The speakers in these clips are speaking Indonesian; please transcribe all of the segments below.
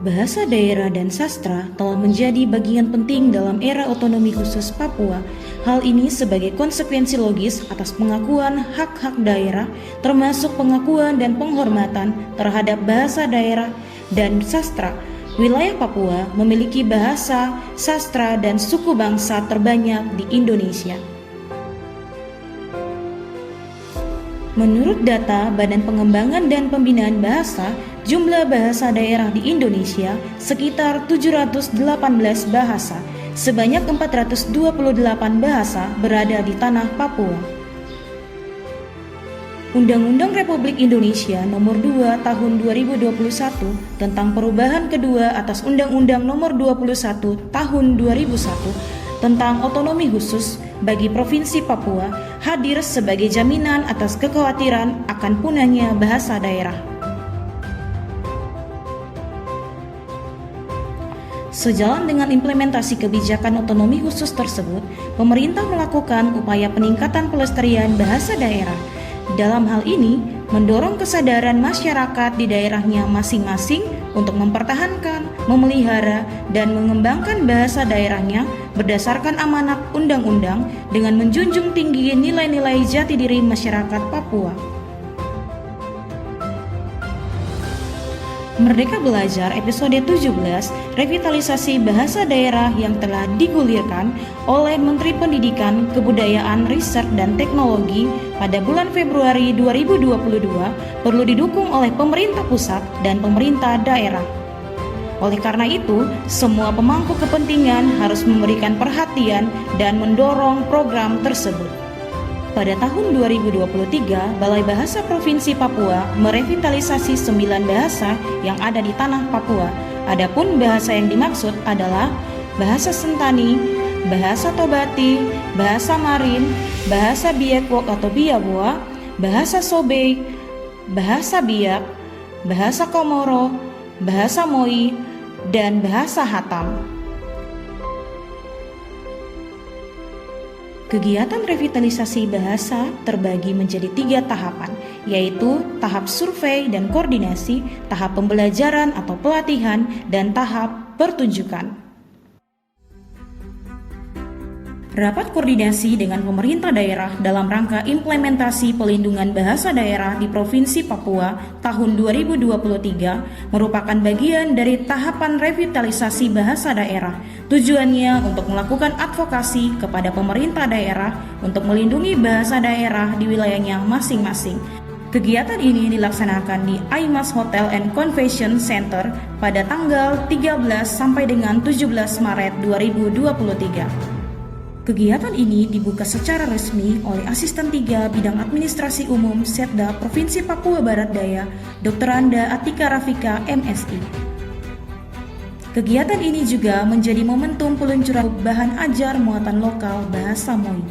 Bahasa daerah dan sastra telah menjadi bagian penting dalam era otonomi khusus Papua. Hal ini sebagai konsekuensi logis atas pengakuan hak-hak daerah, termasuk pengakuan dan penghormatan terhadap bahasa daerah dan sastra. Wilayah Papua memiliki bahasa, sastra, dan suku bangsa terbanyak di Indonesia. Menurut data Badan Pengembangan dan Pembinaan Bahasa, jumlah bahasa daerah di Indonesia sekitar 718 bahasa. Sebanyak 428 bahasa berada di tanah Papua. Undang-Undang Republik Indonesia Nomor 2 Tahun 2021 tentang perubahan kedua atas Undang-Undang Nomor 21 Tahun 2001 tentang otonomi khusus bagi Provinsi Papua hadir sebagai jaminan atas kekhawatiran akan punahnya bahasa daerah. Sejalan dengan implementasi kebijakan otonomi khusus tersebut, pemerintah melakukan upaya peningkatan pelestarian bahasa daerah. Dalam hal ini, mendorong kesadaran masyarakat di daerahnya masing-masing untuk mempertahankan, memelihara, dan mengembangkan bahasa daerahnya berdasarkan amanat undang-undang dengan menjunjung tinggi nilai-nilai jati diri masyarakat Papua. Merdeka Belajar episode 17, revitalisasi bahasa daerah yang telah digulirkan oleh Menteri Pendidikan, Kebudayaan, Riset, dan Teknologi pada bulan Februari 2022 perlu didukung oleh pemerintah pusat dan pemerintah daerah. Oleh karena itu, semua pemangku kepentingan harus memberikan perhatian dan mendorong program tersebut. Pada tahun 2023, Balai Bahasa Provinsi Papua merevitalisasi 9 bahasa yang ada di tanah Papua. Adapun bahasa yang dimaksud adalah bahasa Sentani, bahasa Tobati, bahasa Marin, bahasa Biakwok atau Biawak, bahasa Sobek, bahasa Biak, bahasa Komoro, bahasa Moi, dan bahasa Hatam. Kegiatan revitalisasi bahasa terbagi menjadi 3 tahapan, yaitu tahap survei dan koordinasi, tahap pembelajaran atau pelatihan, dan tahap pertunjukan. Rapat koordinasi dengan pemerintah daerah dalam rangka implementasi pelindungan bahasa daerah di Provinsi Papua tahun 2023 merupakan bagian dari tahapan revitalisasi bahasa daerah. Tujuannya untuk melakukan advokasi kepada pemerintah daerah untuk melindungi bahasa daerah di wilayahnya masing-masing. Kegiatan ini dilaksanakan di Aimas Hotel and Convention Center pada tanggal 13 sampai dengan 17 Maret 2023. Kegiatan ini dibuka secara resmi oleh Asisten 3 Bidang Administrasi Umum Setda Provinsi Papua Barat Daya, Dr. Anda Atika Rafika, MSI. Kegiatan ini juga menjadi momentum peluncuran bahan ajar muatan lokal bahasa Moi.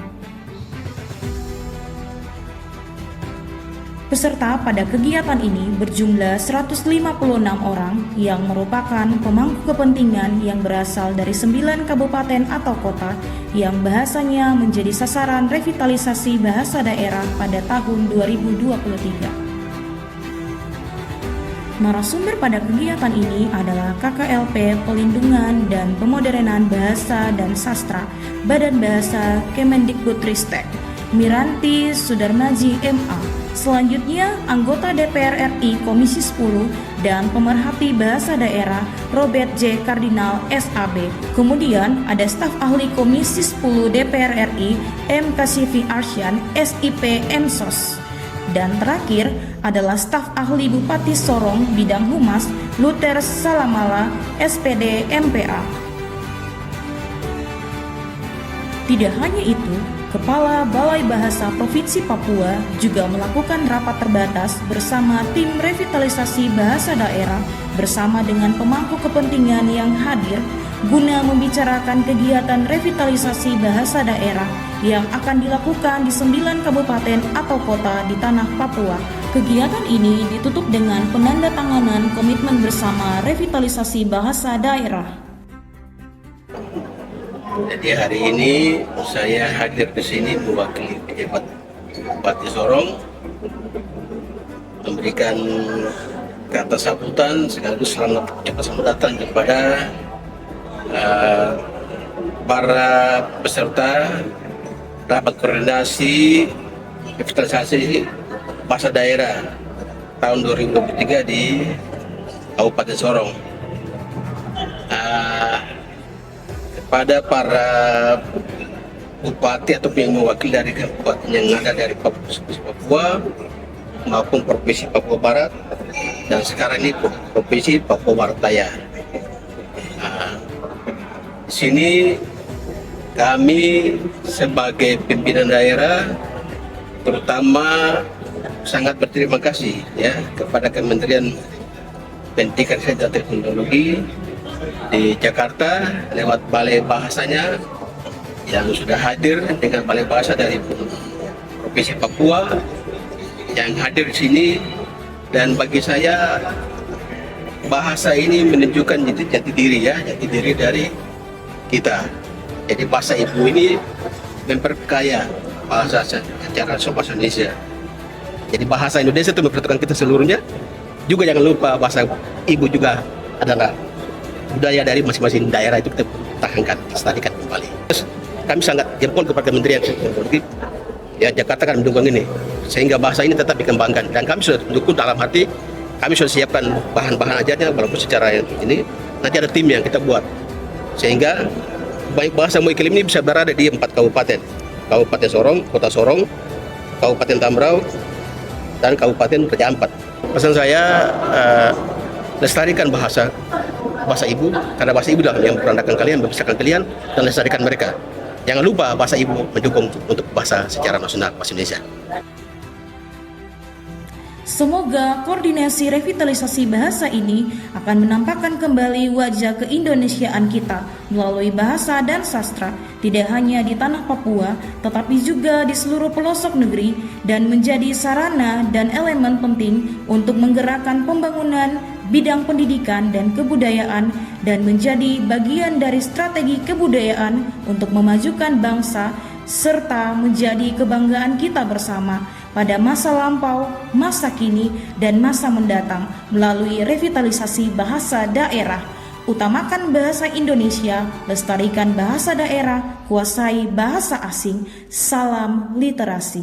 Peserta pada kegiatan ini berjumlah 156 orang yang merupakan pemangku kepentingan yang berasal dari 9 kabupaten atau kota yang bahasanya menjadi sasaran revitalisasi bahasa daerah pada tahun 2023. Narasumber pada kegiatan ini adalah KKLP Pelindungan dan Pemodernan Bahasa dan Sastra Badan Bahasa Kemendikbudristek, Miranti Sudarmaji MA. Selanjutnya, anggota DPR RI Komisi 10 dan pemerhati bahasa daerah Robert J. Kardinal SAB. Kemudian ada staf ahli Komisi 10 DPR RI M. Kasifi Arsyan SIP MSOS. Dan terakhir adalah staf ahli Bupati Sorong bidang Humas Luther Salamala SPD MPA. Tidak hanya itu, Kepala Balai Bahasa Provinsi Papua juga melakukan rapat terbatas bersama tim revitalisasi bahasa daerah bersama dengan pemangku kepentingan yang hadir guna membicarakan kegiatan revitalisasi bahasa daerah yang akan dilakukan di 9 kabupaten atau kota di tanah Papua Kegiatan ini ditutup dengan penandatanganan komitmen bersama revitalisasi bahasa daerah. Jadi hari ini saya hadir di sini mewakili pejabat Bupati Sorong, memberikan kata sambutan sekaligus selamat datang kepada para peserta rapat koordinasi revitalisasi bahasa daerah tahun 2023 di Kabupaten Sorong. Kepada para bupati atau yang mewakili dari kabupaten yang ada dari Papua maupun Provinsi Papua Barat dan sekarang ini Provinsi Papua Barat Daya. Di sini kami sebagai pimpinan daerah terutama sangat berterima kasih ya kepada Kementerian Pendidikan dan Teknologi di Jakarta lewat Balai Bahasanya yang sudah hadir dengan Balai Bahasa dari Provinsi Papua yang hadir di sini, dan bagi saya bahasa ini menunjukkan jati diri dari kita. Jadi bahasa ibu ini memperkaya bahasa secara bahasa Indonesia. Jadi bahasa Indonesia itu mempertemukan kita seluruhnya. Juga jangan lupa bahasa ibu juga adalah budaya dari masing-masing daerah, itu kita tahankan, lestarikan kembali. Terus, kami sangat jempol kepada Kementerian Teknologi ya Jakarta kan mendukung ini sehingga bahasa ini tetap dikembangkan, dan kami sudah mendukung dalam arti kami sudah siapkan bahan-bahan ajarnya walaupun secara ini nanti ada tim yang kita buat sehingga baik bahasa Muikilim ini bisa berada di 4 kabupaten: Kabupaten Sorong, Kota Sorong, Kabupaten Tambrau, dan Kabupaten Raja Ampat. Pesan saya lestarikan bahasa ibu, karena bahasa ibu adalah yang memperandakan kalian, membesarkan kalian, dan lestarikan mereka. Jangan lupa bahasa ibu mendukung untuk bahasa secara nasional bahasa Indonesia. Semoga koordinasi revitalisasi bahasa ini akan menampakkan kembali wajah keindonesiaan kita melalui bahasa dan sastra, tidak hanya di tanah Papua, tetapi juga di seluruh pelosok negeri, dan menjadi sarana dan elemen penting untuk menggerakkan pembangunan bidang pendidikan dan kebudayaan, dan menjadi bagian dari strategi kebudayaan untuk memajukan bangsa, serta menjadi kebanggaan kita bersama pada masa lampau, masa kini, dan masa mendatang melalui revitalisasi bahasa daerah. Utamakan bahasa Indonesia, lestarikan bahasa daerah, kuasai bahasa asing. Salam literasi.